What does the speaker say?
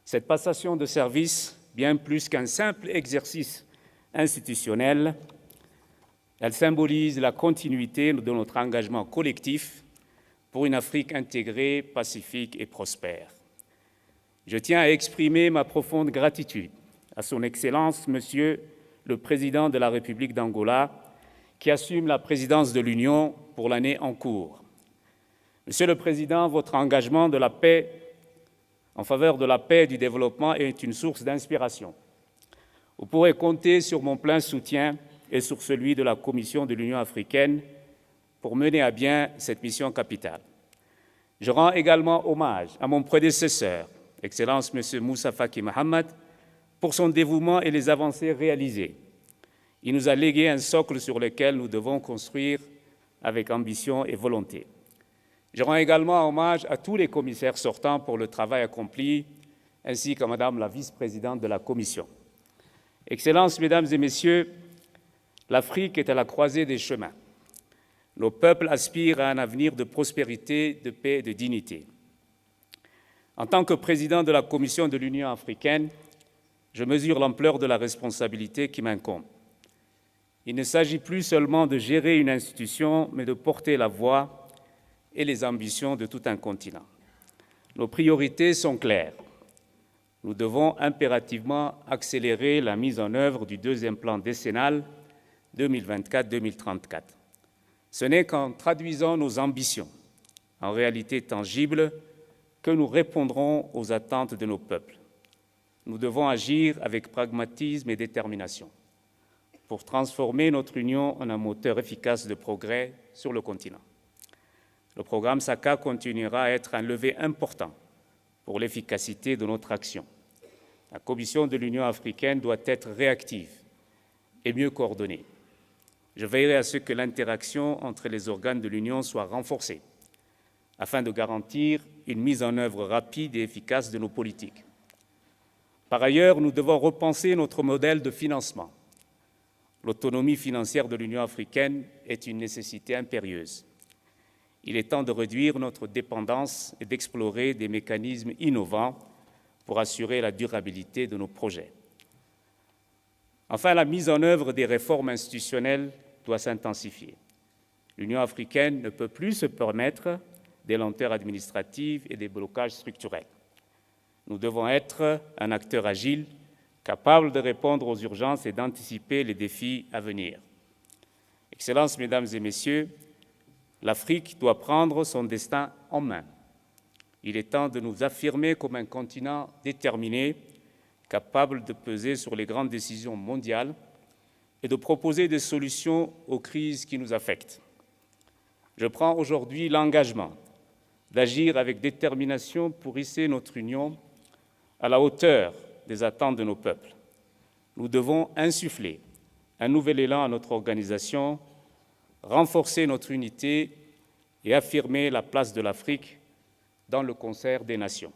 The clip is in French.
Cette passation de service, bien plus qu'un simple exercice institutionnel, elle symbolise la continuité de notre engagement collectif pour une Afrique intégrée, pacifique et prospère. Je tiens à exprimer ma profonde gratitude à Son Excellence, Monsieur le Président de la République d'Angola, qui assume la présidence de l'Union pour l'année en cours. Monsieur le Président, votre engagement en faveur de la paix et du développement est une source d'inspiration. Vous pourrez compter sur mon plein soutien et sur celui de la Commission de l'Union africaine pour mener à bien cette mission capitale. Je rends également hommage à mon prédécesseur, Excellence M. Moussa Faki Mahamat, pour son dévouement et les avancées réalisées. Il nous a légué un socle sur lequel nous devons construire avec ambition et volonté. Je rends également hommage à tous les commissaires sortants pour le travail accompli, ainsi qu'à Madame la vice-présidente de la Commission. Excellences, Mesdames et Messieurs, l'Afrique est à la croisée des chemins. Nos peuples aspirent à un avenir de prospérité, de paix et de dignité. En tant que président de la Commission de l'Union africaine, je mesure l'ampleur de la responsabilité qui m'incombe. Il ne s'agit plus seulement de gérer une institution, mais de porter la voix et les ambitions de tout un continent. Nos priorités sont claires. Nous devons impérativement accélérer la mise en œuvre du deuxième plan décennal 2024-2034. Ce n'est qu'en traduisant nos ambitions en réalité tangibles que nous répondrons aux attentes de nos peuples. Nous devons agir avec pragmatisme et détermination pour transformer notre Union en un moteur efficace de progrès sur le continent. Le programme SACA continuera à être un levier important pour l'efficacité de notre action. La Commission de l'Union africaine doit être réactive et mieux coordonnée. Je veillerai à ce que l'interaction entre les organes de l'Union soit renforcée afin de garantir une mise en œuvre rapide et efficace de nos politiques. Par ailleurs, nous devons repenser notre modèle de financement. L'autonomie financière de l'Union africaine est une nécessité impérieuse. Il est temps de réduire notre dépendance et d'explorer des mécanismes innovants pour assurer la durabilité de nos projets. Enfin, la mise en œuvre des réformes institutionnelles doit s'intensifier. L'Union africaine ne peut plus se permettre des lenteurs administratives et des blocages structurels. Nous devons être un acteur agile, capable de répondre aux urgences et d'anticiper les défis à venir. Excellences, Mesdames et Messieurs, l'Afrique doit prendre son destin en main. Il est temps de nous affirmer comme un continent déterminé, capable de peser sur les grandes décisions mondiales et de proposer des solutions aux crises qui nous affectent. Je prends aujourd'hui l'engagement d'agir avec détermination pour hisser notre Union à la hauteur des attentes de nos peuples. Nous devons insuffler un nouvel élan à notre organisation, renforcer notre unité et affirmer la place de l'Afrique dans le concert des nations.